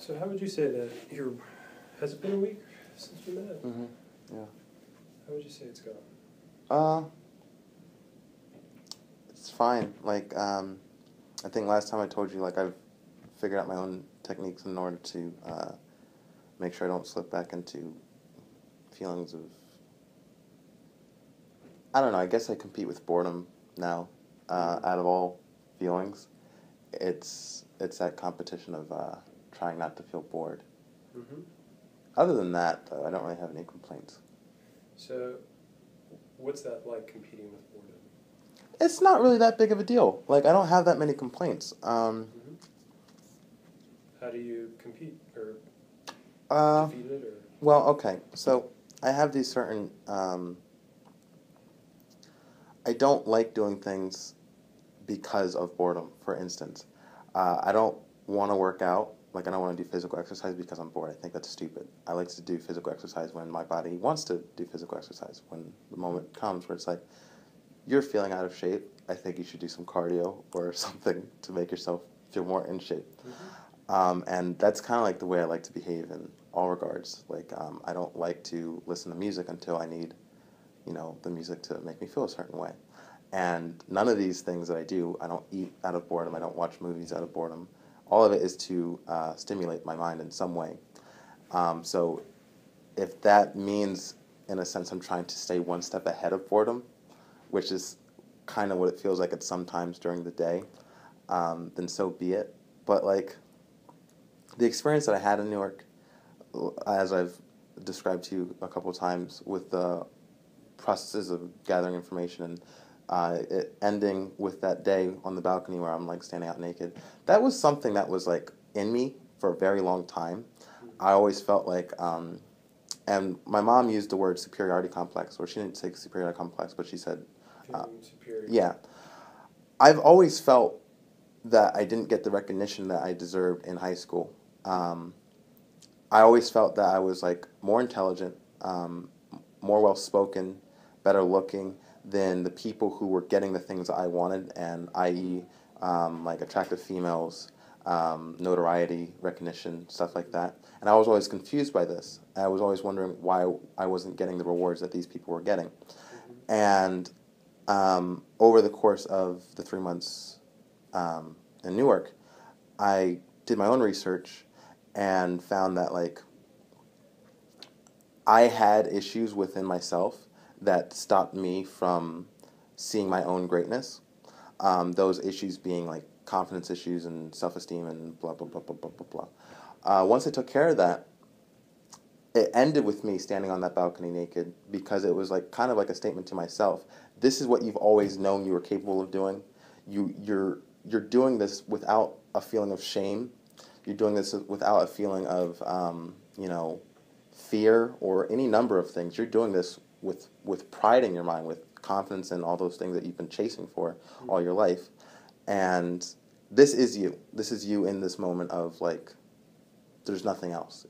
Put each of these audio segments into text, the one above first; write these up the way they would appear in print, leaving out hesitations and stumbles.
So how would you say that has it been a week since we met? Mm-hmm. Yeah. How would you say it's gone? It's fine. Like, I think last time I told you, like, I've figured out my own techniques in order to make sure I don't slip back into feelings of, I don't know, I guess I compete with boredom now. Out of all feelings, it's that competition of trying not to feel bored. Mm-hmm. Other than that, though, I don't really have any complaints. So, what's that like, competing with boredom? It's not really that big of a deal. Like, I don't have that many complaints. Mm-hmm. How do you compete or defeat it? Or? Well, okay. So I have these certain. I don't like doing things because of boredom. For instance, I don't want to work out. Like, I don't want to do physical exercise because I'm bored. I think that's stupid. I like to do physical exercise when my body wants to do physical exercise. When the moment comes where it's like, you're feeling out of shape, I think you should do some cardio or something to make yourself feel more in shape. Mm-hmm. And that's kind of like the way I like to behave in all regards. Like, I don't like to listen to music until I need, the music to make me feel a certain way. And none of these things that I do, I don't eat out of boredom, I don't watch movies out of boredom. All of it is to stimulate my mind in some way. So if that means, in a sense, I'm trying to stay one step ahead of boredom, which is kind of what it feels like at some times during the day, then so be it. But, like, the experience that I had in Newark, as I've described to you a couple of times, with the processes of gathering information and it ending with that day on the balcony where I'm, like, standing out naked, that was something that was, like, in me for a very long time. I always felt like, and my mom used the word superiority complex, or she didn't say superiority complex, but she said, feeling superior. Yeah. I've always felt that I didn't get the recognition that I deserved in high school. I always felt that I was, like, more intelligent, more well-spoken, better looking than the people who were getting the things that I wanted, and i.e., like, attractive females, notoriety, recognition, stuff like that. And I was always confused by this. I was always wondering why I wasn't getting the rewards that these people were getting. Mm-hmm. And over the course of the 3 months in Newark, I did my own research and found that, like, I had issues within myself that stopped me from seeing my own greatness. Those issues being, like, confidence issues and self-esteem and blah, blah, blah, blah, blah, blah, blah. Once I took care of that, it ended with me standing on that balcony naked, because it was, like, kind of like a statement to myself. This is what you've always known you were capable of doing. You're doing this without a feeling of shame. You're doing this without a feeling of, fear or any number of things. You're doing this with pride in your mind, with confidence and all those things that you've been chasing for all your life. And this is you. This is you in this moment of, like, there's nothing else.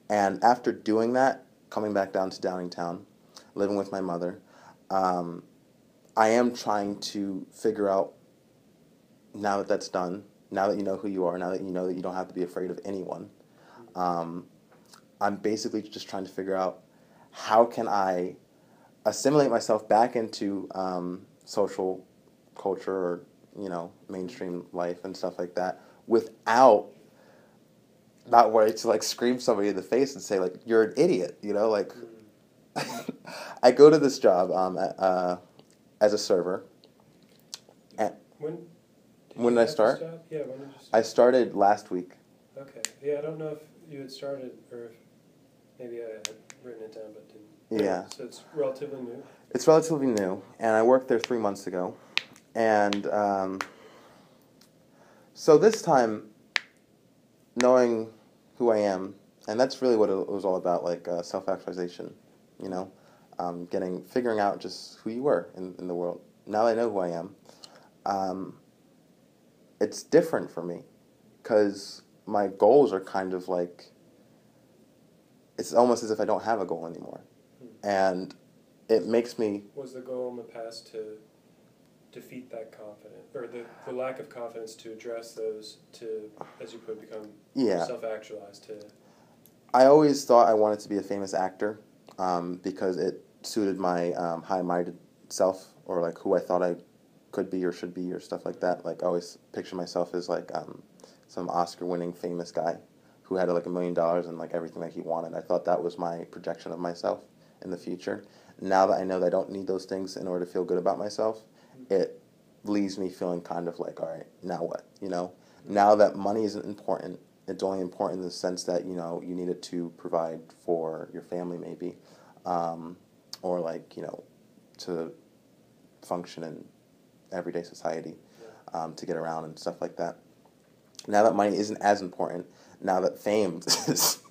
And after doing that, coming back down to Downingtown, living with my mother, I am trying to figure out, now that that's done, now that you know who you are, now that you know that you don't have to be afraid of anyone, I'm basically just trying to figure out, how can I assimilate myself back into social culture or, mainstream life and stuff like that, without not wanting to, like, scream somebody in the face and say, like, you're an idiot, like, I go to this job as a server. And when did I start? Yeah, when did you start? I started last week. Okay. Yeah, I don't know if you had started, or if maybe I had written it down but didn't. Yeah. So it's relatively new? It's relatively new, and I worked there 3 months ago. And so this time, knowing who I am, and that's really what it was all about, like, self-actualization, figuring out just who you were in the world. Now I know who I am. It's different for me, because my goals are kind of like, it's almost as if I don't have a goal anymore. And it makes me... Was the goal in the past to defeat that confidence, or the lack of confidence to address those, to, as you put, become self-actualized, to... I always thought I wanted to be a famous actor because it suited my high-minded self, or like who I thought I could be or should be or stuff like that. Like I always picture myself as like some Oscar-winning famous guy who had like $1 million and like everything that he wanted. I thought that was my projection of myself in the future. Now that I know that I don't need those things in order to feel good about myself, it leaves me feeling kind of like, all right, now what? You know, now that money isn't important, it's only important in the sense that, you know, you need it to provide for your family maybe, or like, you know, to function in everyday society, to get around and stuff like that. Now that money isn't as important, now that fame is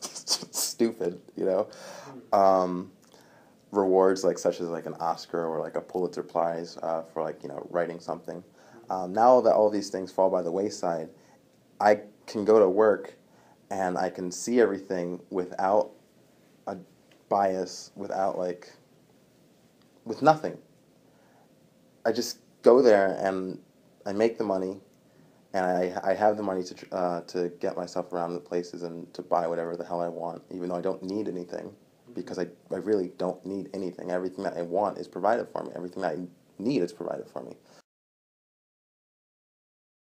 stupid, you know, rewards like such as like an Oscar or like a Pulitzer Prize for like, you know, writing something. Now that all these things fall by the wayside, I can go to work and I can see everything without a bias, without like, with nothing. I just go there and I make the money, and I have the money to get myself around the places and to buy whatever the hell I want, even though I don't need anything, because I really don't need anything. Everything that I want is provided for me. Everything that I need is provided for me.